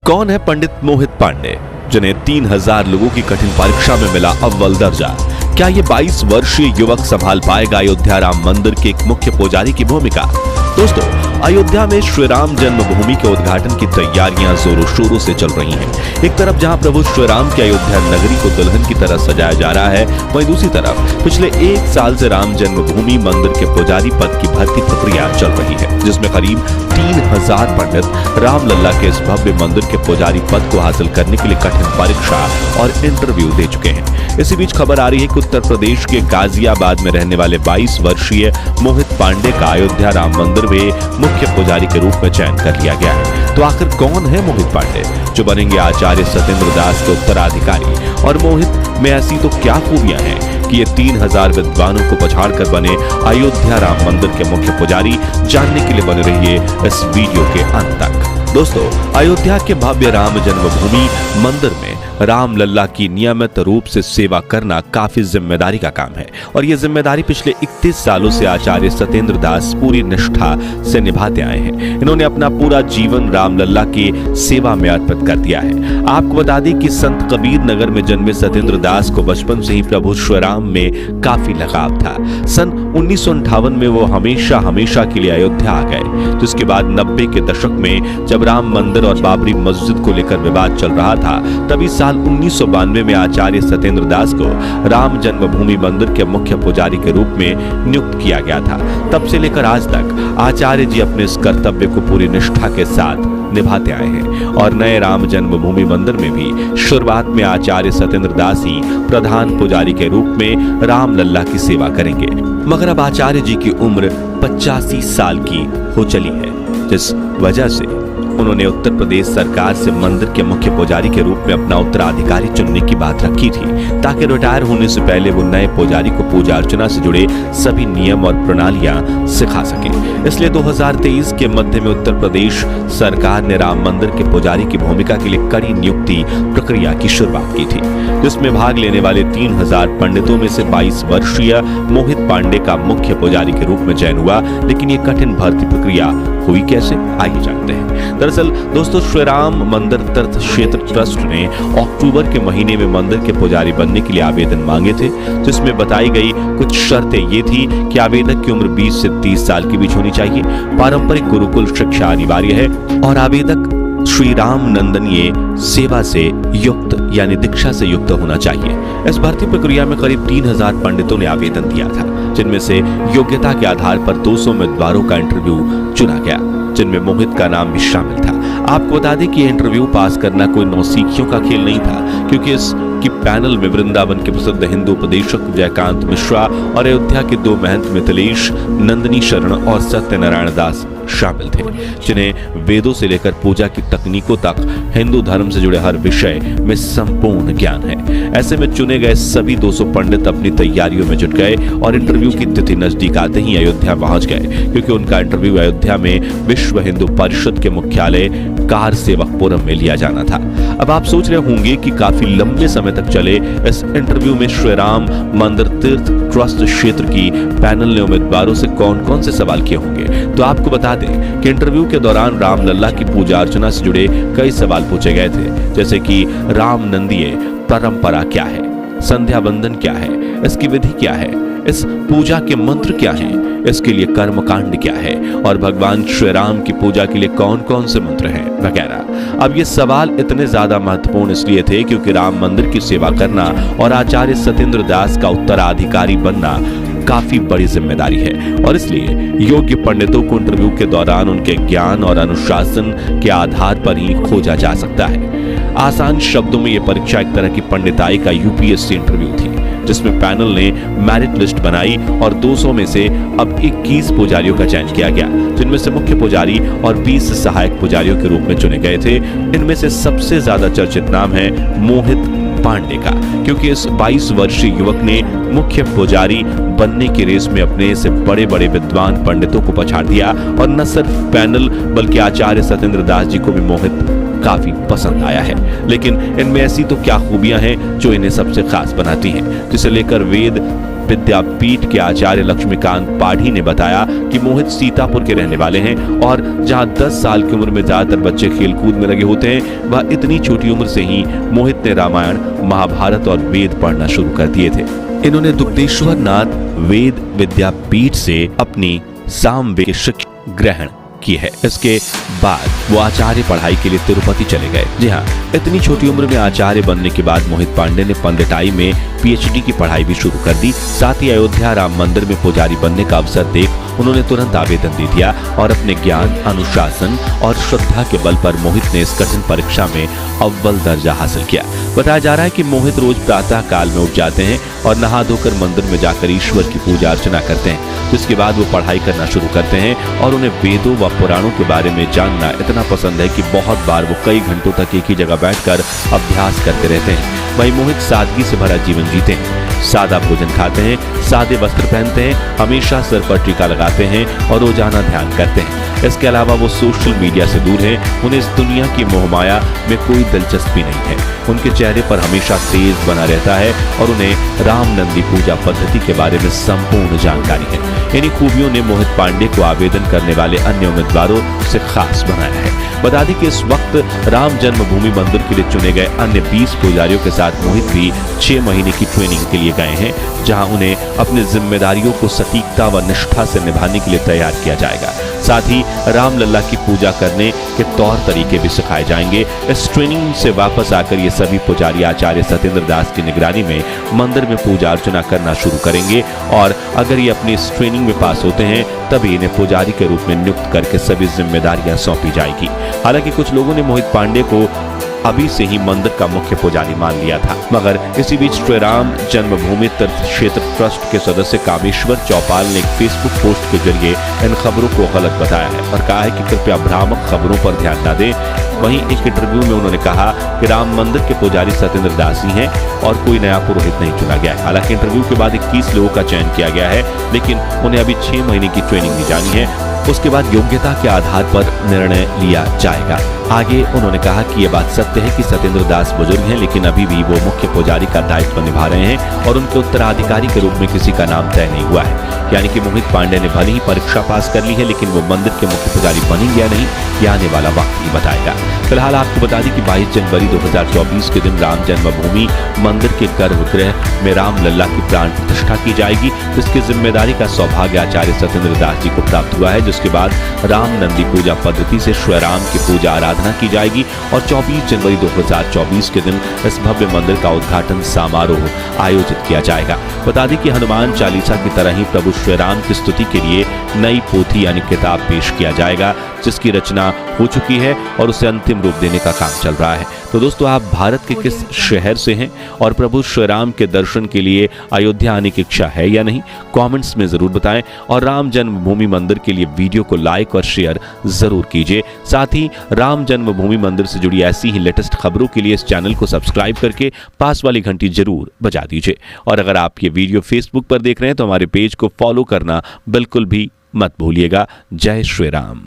कौन है पंडित मोहित पांडे, जिन्हें 3000 लोगों की कठिन परीक्षा में मिला अव्वल दर्जा? क्या ये 22 वर्षीय युवक संभाल पाएगा अयोध्या राम मंदिर के एक मुख्य पुजारी की भूमिका? दोस्तों, अयोध्या में श्री राम जन्मभूमि के उद्घाटन की तैयारियां जोरों शोरों से चल रही हैं। एक तरफ जहां प्रभु श्री राम की अयोध्या नगरी को दुल्हन की तरह सजाया जा रहा है, वहीं दूसरी तरफ पिछले 1 साल से राम जन्मभूमि मंदिर के पुजारी पद की भर्ती प्रक्रिया चल रही है, जिसमें करीब 3000 पंडित रामलला के इस भव्य मंदिर के पुजारी पद को हासिल करने के लिए कठिन परीक्षा और इंटरव्यू दे चुके हैं। इसी बीच खबर आ रही है कि उत्तर प्रदेश के गाजियाबाद में रहने वाले 22 वर्षीय मोहित पांडे का अयोध्या राम मंदिर में मुख्य पुजारी के रूप में चयन कर लिया गया है। तो आखिर कौन है मोहित पांडे, जो बनेंगे आचार्य सत्येंद्र दास के उत्तराधिकारी? और मोहित में ऐसी तो क्या खूबियां हैं कि ये 3000 विद्वानों को पछाड़कर बने अयोध्या राम मंदिर के मुख्य पुजारी? जानने के लिए बने रहिए इस वीडियो के अंत तक। दोस्तों, अयोध्या के भव्य राम जन्मभूमि मंदिर में रामलला की नियमित रूप से सेवा करना काफी जिम्मेदारी का काम है, और ये जिम्मेदारी पिछले 31 सालों से आचार्य सत्येंद्र दास पूरी निष्ठा से निभाते आए हैं। इन्होंने अपना पूरा जीवन रामलला की सेवा में अर्पित कर दिया है। आपको बता दें कि संत कबीर नगर में जन्मे सत्येंद्र दास को बचपन से ही प्रभु श्री राम में काफी लगाव था। सन 1958 में वो हमेशा के लिए अयोध्या आ गए, जिसके बाद 90 के दशक में जब राम मंदिर और बाबरी मस्जिद को लेकर विवाद चल रहा था, तभी साल 1992 में आचार्य सत्येंद्र दास को राम जन्मभूमि मंदिर के मुख्य पुजारी के रूप में नियुक्त किया गया था। तब से लेकर आज तक आचार्य जी अपने इस कर्तव्य को पूरी निष्ठा के साथ निभाते आए हैं, और नए राम जन्मभूमि मंदिर में भी शुरुआत में आचार्य सत्येंद्र दास ही प्रधान पुजारी के रूप में रामलला की सेवा करेंगे। मगर अब आचार्य जी की उम्र 85 साल की हो चली है, जिस वजह से उन्होंने उत्तर प्रदेश सरकार से मंदिर के मुख्य पुजारी के रूप में अपना उत्तराधिकारी चुनने की बात रखी थी, ताकि रिटायर होने से पहले वो नए पुजारी को पूजा अर्चना से जुड़े सभी नियम और प्रणालियां सिखा सके। इसलिए 2023 के मध्य में उत्तर प्रदेश सरकार ने राम मंदिर के पुजारी की भूमिका के लिए कड़ी नियुक्ति प्रक्रिया की शुरुआत की थी, जिसमें भाग लेने वाले 3000 पंडितों में से 22 वर्षीय मोहित पांडे का मुख्य पुजारी के रूप में चयन हुआ। लेकिन ये कठिन भर्ती प्रक्रिया हुई कैसे, आइए जानते हैं। दरअसल दोस्तों, श्री राम मंदिर तीर्थ क्षेत्र ट्रस्ट ने अक्टूबर के महीने में मंदिर के पुजारी बनने के लिए आवेदन मांगे थे, जिसमें बताई गई कुछ शर्तें ये थी कि आवेदक की उम्र 20 से 30 साल के बीच होनी चाहिए, पारंपरिक गुरुकुल शिक्षा अनिवार्य है, और आवेदक श्री राम नंदनीय सेवा से युक्त यानी दीक्षा से युक्त होना चाहिए। इस भर्ती प्रक्रिया में करीब 3000 पंडितों ने आवेदन दिया था, जिनमें से योग्यता के आधार पर 200 उम्मीदवारों का इंटरव्यू चुना गया, जिनमें मोहित का नाम भी शामिल था। आपको बता दें कि इंटरव्यू पास करना कोई नौसिखियों का खेल नहीं था, क्योंकि इसकी पैनल में वृंदावन के प्रसिद्ध हिंदू उपदेशक जयकांत मिश्रा और अयोध्या के 2 महंत मिथिलेश नंदिनी शरण और सत्यनारायण दास शामिल थे, जिन्हें वेदों से लेकर पूजा की तकनीकों तक हिंदू धर्म से जुड़े हर विषय में संपूर्ण ज्ञान है। ऐसे में चुने गए सभी 200 पंडित अपनी तैयारियों में जुट गए और इंटरव्यू की तिथि नजदीक आते ही अयोध्या पहुंच गए, क्योंकि उनका इंटरव्यू अयोध्या में विश्व हिंदू परिषद के मुख्यालय कार सेवकपुरम में लिया जाना था। अब आप सोच रहे होंगे कि काफी लंबे समय तक चले इस इंटरव्यू में श्री राम मंदिर तीर्थ ट्रस्ट क्षेत्र की पैनल ने उम्मीदवारों से कौन-कौन से सवाल किए होंगे। तो आपको बता दें कि इंटरव्यू के दौरान रामलला की पूजा अर्चना से जुड़े कई सवाल पूछे गए थे, जैसे कि राम नंदीय परंपरा क्या है, संध्या वंदन क्या है, इसकी विधि क्या है, इस पूजा के मंत्र क्या हैं, इसके लिए कर्मकांड क्या है, और भगवान श्री राम की पूजा के लिए कौन-कौन से मंत्र हैं वगैरह। अब ये सवाल इतने ज्यादा महत्वपूर्ण इसलिए थे क्योंकि राम मंदिर की सेवा करना और आचार्य सत्येंद्र दास का उत्तराधिकारी बनना काफी बड़ी जिम्मेदारी है, और इसलिए योग्य पंडितों को इंटरव्यू के दौरान उनके ज्ञान और अनुशासन के आधार पर ही खोजा जा सकता है। आसान शब्दों में यह परीक्षा एक तरह की पंडिताई का यूपीएससी इंटरव्यू थी, जिसमें पैनल ने मेरिट लिस्ट बनाई और 200 में से अब 21 पुजारियों का चयन किया गया, जिनमें से मुख्य पुजारी और 20 सहायक पुजारियों के रूप में चुने गए थे। इनमें से सबसे ज्यादा चर्चित नाम है मोहित पांडे का, क्योंकि इस 22 वर्षीय युवक ने मुख्य पुजारी बनने की रेस में अपने से बड़े बड़े विद्वान पंडितों को पछाड़ दिया, और न सिर्फ पैनल बल्कि आचार्य सत्येंद्र दास जी को भी मोहित काफी पसंद आया है। लेकिन इनमें ऐसी तो क्या खूबियां हैं जो इन्हें सबसे खास बनाती हैं, जिसे लेकर वेद विद्यापीठ के आचार्य लक्ष्मीकांत पाढ़ी ने बताया कि मोहित सीतापुर के रहने वाले हैं और जहां 10 साल की उम्र में ज्यादातर बच्चे खेलकूद में लगे होते हैं, वह इतनी छोटी उम्र से ही मोहित ने रामायण, महाभारत और वेद पढ़ना शुरू कर दिए थे। इन्होंने दुग्धेश्वर नाथ वेद विद्यापीठ से अपनी सामवेद शिक्षा ग्रहण की है। इसके बाद वो आचार्य पढ़ाई के लिए तिरुपति चले गए। जी हाँ, इतनी छोटी उम्र में आचार्य बनने के बाद मोहित पांडे ने पंडिताई में पीएचडी की पढ़ाई भी शुरू कर दी। साथ ही अयोध्या राम मंदिर में पुजारी बनने का अवसर देख उन्होंने तुरंत आवेदन दे दिया और अपने ज्ञान, अनुशासन और श्रद्धा के बल पर मोहित ने इस कठिन परीक्षा में अव्वल दर्जा हासिल किया। बताया जा रहा है कि मोहित रोज प्रातः काल में उठ जाते हैं और नहा धोकर मंदिर में जाकर ईश्वर की पूजा अर्चना करते हैं। जिसके बाद वो पढ़ाई करना शुरू करते हैं और उन्हें वेदों व पुराणों के बारे में जानना इतना पसंद है कि बहुत बार वो कई घंटों तक एक ही जगह बैठकर अभ्यास करते रहते हैं। वहीं मोहित सादगी से भरा जीवन जीते हैं, सादा भोजन खाते हैं, सादे वस्त्र पहनते हैं, हमेशा सिर पर टीका लगाते हैं और रोजाना ध्यान करते हैं। इसके अलावा वो सोशल मीडिया से दूर हैं। उन्हें इस दुनिया की मोहमाया में कोई दिलचस्पी नहीं है। उनके चेहरे पर हमेशा तेज बना रहता है और उन्हें राम नंदी पूजा पद्धति के बारे में संपूर्ण जानकारी है। इन्हीं खूबियों ने मोहित पांडे को आवेदन करने वाले अन्य उम्मीदवारों से खास बनाया है। बता दें कि इस वक्त राम जन्मभूमि मंदिर के लिए चुने गए अन्य 20 पुजारियों के साथ मोहित भी 6 महीने की ट्रेनिंग के लिए गए हैं, जहां उन्हें अपनी जिम्मेदारियों को सटीकता व निष्ठा से निभाने के लिए तैयार किया जाएगा। साथ ही रामलला की पूजा करने के तौर तरीके भी सिखाए जाएंगे। इस ट्रेनिंग से वापस आकर ये सभी पुजारी आचार्य सत्येंद्र दास की निगरानी में मंदिर में पूजा अर्चना करना शुरू करेंगे और अगर ये अपनी इस ट्रेनिंग में पास होते हैं तभी इन्हें पुजारी के रूप में नियुक्त करके सभी जिम्मेदारियां सौंपी जाएगी। हालांकि कुछ लोगों ने मोहित पांडे को अभी से ही मंदिर का मुख्य पुजारी मान लिया था, मगर इसी बीच श्री राम जन्मभूमि तीर्थ क्षेत्र ट्रस्ट के सदस्य कामेश्वर चौपाल ने एक फेसबुक पोस्ट के जरिए इन खबरों को गलत बताया है और कहा है कि कृपया भ्रामक खबरों पर ध्यान न दें। वहीं एक इंटरव्यू में उन्होंने कहा कि राम मंदिर के पुजारी सत्येंद्र दास ही हैं और कोई नया पुरोहित नहीं चुना गया है। हालांकि इंटरव्यू के बाद 21 लोगों का चयन किया गया है, लेकिन उन्हें अभी 6 महीने की ट्रेनिंग दी जानी है। उसके बाद योग्यता के आधार पर निर्णय लिया जाएगा। आगे उन्होंने कहा कि यह बात सत्य है कि सत्येंद्र दास बुजुर्ग हैं, लेकिन अभी भी वो मुख्य पुजारी का दायित्व निभा रहे हैं और उनके उत्तराधिकारी के रूप में किसी का नाम तय नहीं हुआ है। यानी कि मोहित पांडे ने भले ही परीक्षा पास कर ली है, लेकिन वो मंदिर के मुख्य पुजारी बनेंगे या नहीं, यह आने वाला वक्त ही बताएगा। फिलहाल आपको बता दें कि 22 जनवरी 2024 के दिन राम जन्मभूमि मंदिर के गर्भगृह में रामलला की प्राण प्रतिष्ठा की जाएगी, जिसकी जिम्मेदारी का सौभाग्य आचार्य सत्येंद्र दास जी को प्राप्त हुआ है। जिसके बाद राम नंदी पूजा पद्धति से श्री राम की पूजा आराधना की जाएगी और 24 जनवरी 2024 के दिन इस भव्य मंदिर का उद्घाटन समारोह आयोजित किया जाएगा। बता दें कि हनुमान चालीसा की तरह ही प्रभु श्री राम की स्तुति के लिए नई पोथी यानी किताब पेश किया जाएगा, जिसकी रचना हो चुकी है और उसे अंतिम रूप देने का काम चल रहा है। तो दोस्तों, आप भारत के किस शहर से हैं और प्रभु श्री राम के दर्शन के लिए अयोध्या आने की इच्छा है या नहीं, कमेंट्स में जरूर बताएं और राम जन्मभूमि मंदिर के लिए वीडियो को लाइक और शेयर जरूर कीजिए। साथ ही राम जन्मभूमि मंदिर से जुड़ी ऐसी ही लेटेस्ट खबरों के लिए इस चैनल को सब्सक्राइब करके पास वाली घंटी जरूर बजा दीजिए। और अगर आप ये वीडियो फेसबुक पर देख रहे हैं तो हमारे पेज को फॉलो करना बिल्कुल भी मत भूलिएगा। जय श्री राम।